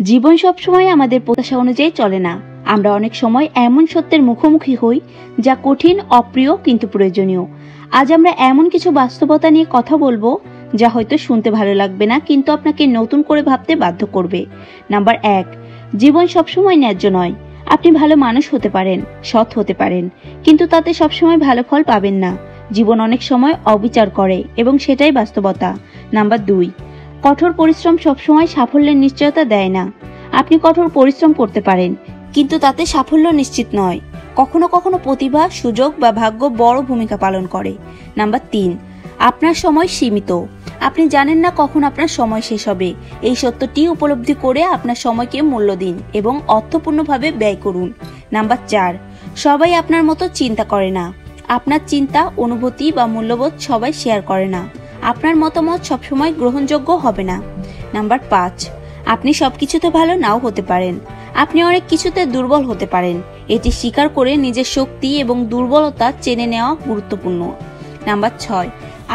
জীবন সবসময় আমাদের প্রত্যাশা অনুযায়ী চলে না। আমরা অনেক সময় এমন সত্যের মুখোমুখি হই যা কঠিন, অপ্রিয় কিন্তু প্রয়োজনীয়। আজ আমরা এমন কিছু বাস্তবতা নিয়ে কথা বলবো যা হয়তো শুনতে ভালো লাগবে না, কিন্তু আপনাকে নতুন করে ভাবতে বাধ্য করবে। নাম্বার 1, জীবন সবসময় ন্যায্য নয়। আপনি ভালো মানুষ হতে পারেন, সৎ হতে পারেন, কিন্তু তাতে সবসময় ভালো ফল পাবেন না। জীবন অনেক সময় অবিচার করে এবং সেটাই বাস্তবতা। নাম্বার 2, কঠোর পরিশ্রম সবসময় সাফল্যের নিশ্চয়তা দেয় না। আপনি কঠোর পরিশ্রম করতে পারেন, কিন্তু তাতে সাফল্য নিশ্চিত নয়। কখনো কখনো প্রতিভা, সুযোগ বা ভাগ্য বড় ভূমিকা পালন করে। নাম্বার 3, আপনার সময় সীমিত। আপনি জানেন না কখন আপনার সময় শেষ হবে। এই সত্যটি উপলব্ধি করে আপনার সময়কে মূল্য দিন এবং অর্থপূর্ণভাবে ব্যয় করুন। নাম্বার 4, সবাই আপনার মতো চিন্তা করে না। আপনার চিন্তা, অনুভূতি বা মূল্যবোধ সবাই শেয়ার করে না। আপনার মতামত সবসময় গ্রহণযোগ্য হবে না। নাম্বার 5, আপনি সবকিছুতে ভালো নাও হতে পারেন। আপনি অনেক কিছুতে দুর্বল হতে পারেন। এটি স্বীকার করে নিজের শক্তি এবং দুর্বলতা চেনে নেওয়া গুরুত্বপূর্ণ। নাম্বার 6,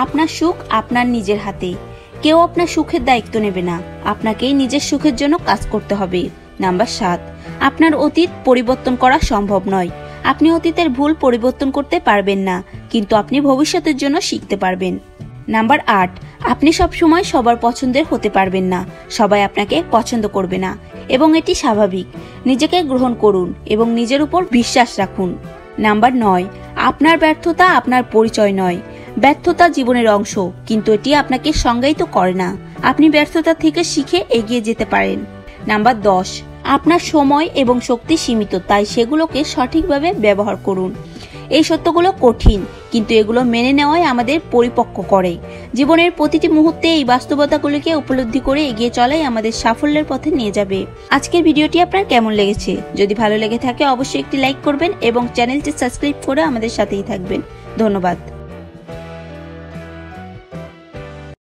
আপনার সুখ আপনার নিজের হাতে। কেউ আপনার সুখের দায়িত্ব নেবে না, আপনাকেই নিজের সুখের জন্য কাজ করতে হবে। নাম্বার 7, আপনার অতীত পরিবর্তন করা সম্ভব নয়। আপনি অতীতের ভুল পরিবর্তন করতে পারবেন না, কিন্তু আপনি ভবিষ্যতের জন্য শিখতে পারবেন। নাম্বার 8, আপনি সবসময় সবার পছন্দের হতে পারবেন না। সবাই আপনাকে পছন্দ করবে না এবং এটি স্বাভাবিক। নিজেকে গ্রহণ করুন এবং নিজের উপর বিশ্বাস রাখুন। নাম্বার 9, আপনার ব্যর্থতা আপনার পরিচয় নয়। ব্যর্থতা জীবনের অংশ, কিন্তু এটি আপনাকে সংজ্ঞায়িত করে না। আপনি ব্যর্থতা থেকে শিখে এগিয়ে যেতে পারেন। নাম্বার 10, আপনার সময় এবং শক্তি সীমিত, তাই সেগুলোকে সঠিকভাবে ব্যবহার করুন। এই সত্যগুলো কঠিন, কিন্তু এগুলো মেনে নেওয়াই আমাদের পরিপক্ক করে। জীবনের প্রতিটি মুহূর্তে এই বাস্তবতাগুলিকে উপলব্ধি করে এগিয়ে চলাই আমাদের সাফল্যের পথে নিয়ে যাবে। আজকের ভিডিওটি আপনার কেমন লেগেছে? যদি ভালো লেগে থাকে অবশ্যই একটি লাইক করবেন এবং চ্যানেলটি সাবস্ক্রাইব করে আমাদের সাথেই থাকবেন। ধন্যবাদ।